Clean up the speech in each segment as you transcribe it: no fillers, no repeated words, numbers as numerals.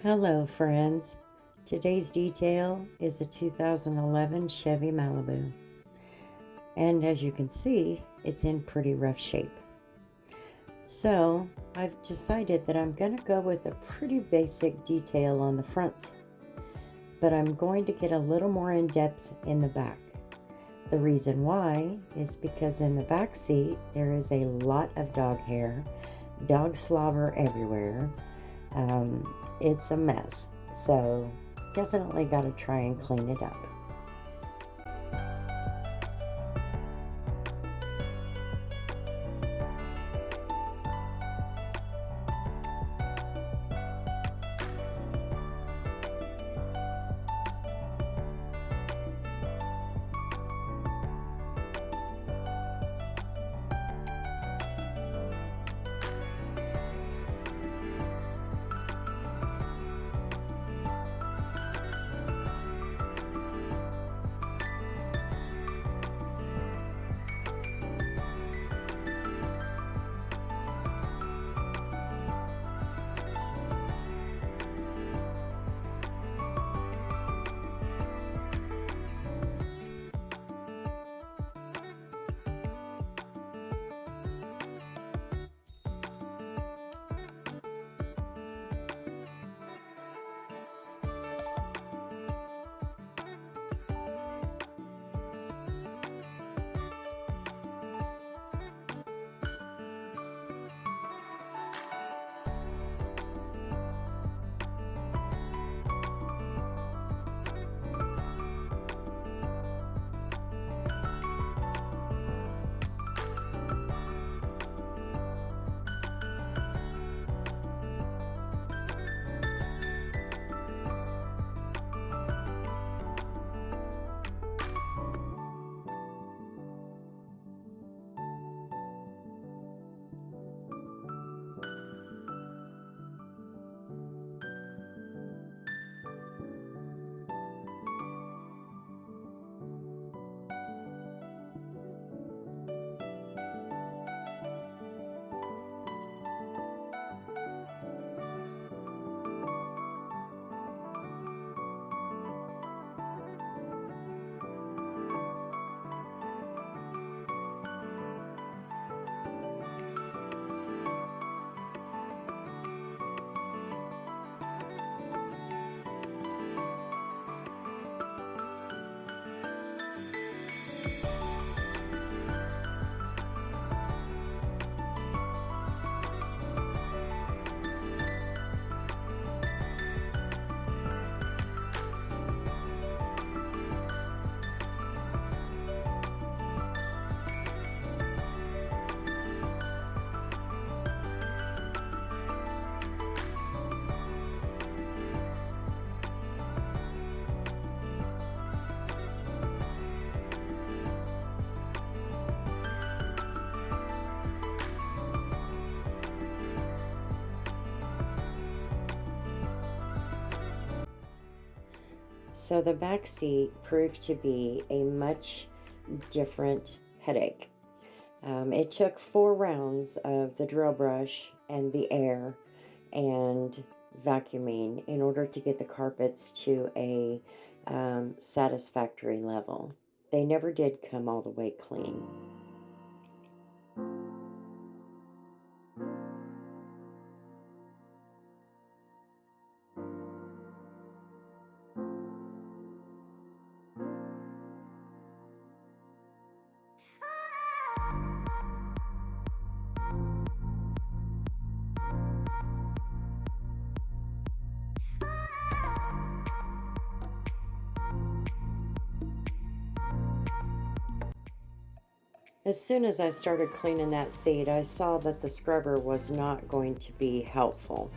Hello friends, today's detail is a 2011 Chevy Malibu, and as you can see, it's in pretty rough shape. So I've decided that I'm going to go with a pretty basic detail on the front, but I'm going to get a little more in depth in the back. The reason why is because in the back seat there is a lot of dog hair, dog slobber everywhere. It's a mess, so definitely got to try and clean it up. So the back seat proved to be a much different headache. It took 4 rounds of the drill brush and the air and vacuuming in order to get the carpets to a satisfactory level. They never did come all the way clean. As soon as I started cleaning that seat, I saw that the scrubber was not going to be helpful.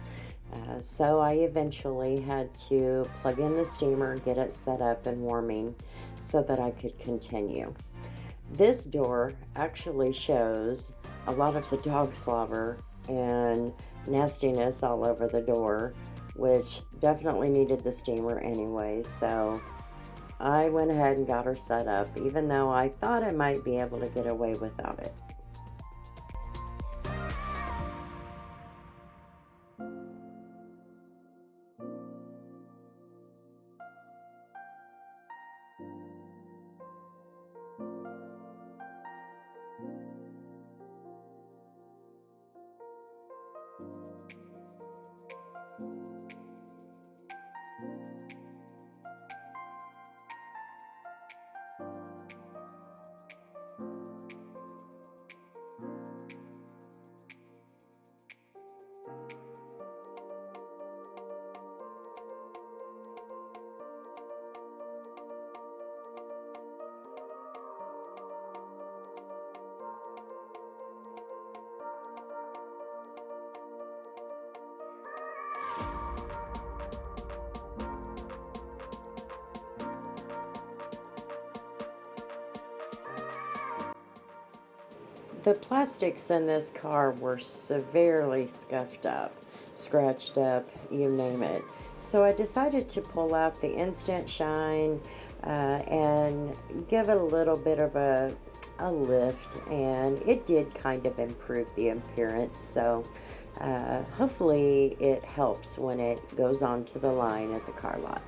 So I eventually had to plug in the steamer, get it set up and warming so that I could continue. This door actually shows a lot of the dog slobber and nastiness all over the door, which definitely needed the steamer anyway. So I went ahead and got her set up, even though I thought I might be able to get away without it. The plastics in this car were severely scuffed up, scratched up, you name it. So I decided to pull out the Instant Shine and give it a little bit of a lift, and it did kind of improve the appearance. So hopefully it helps when it goes onto the line at the car lot.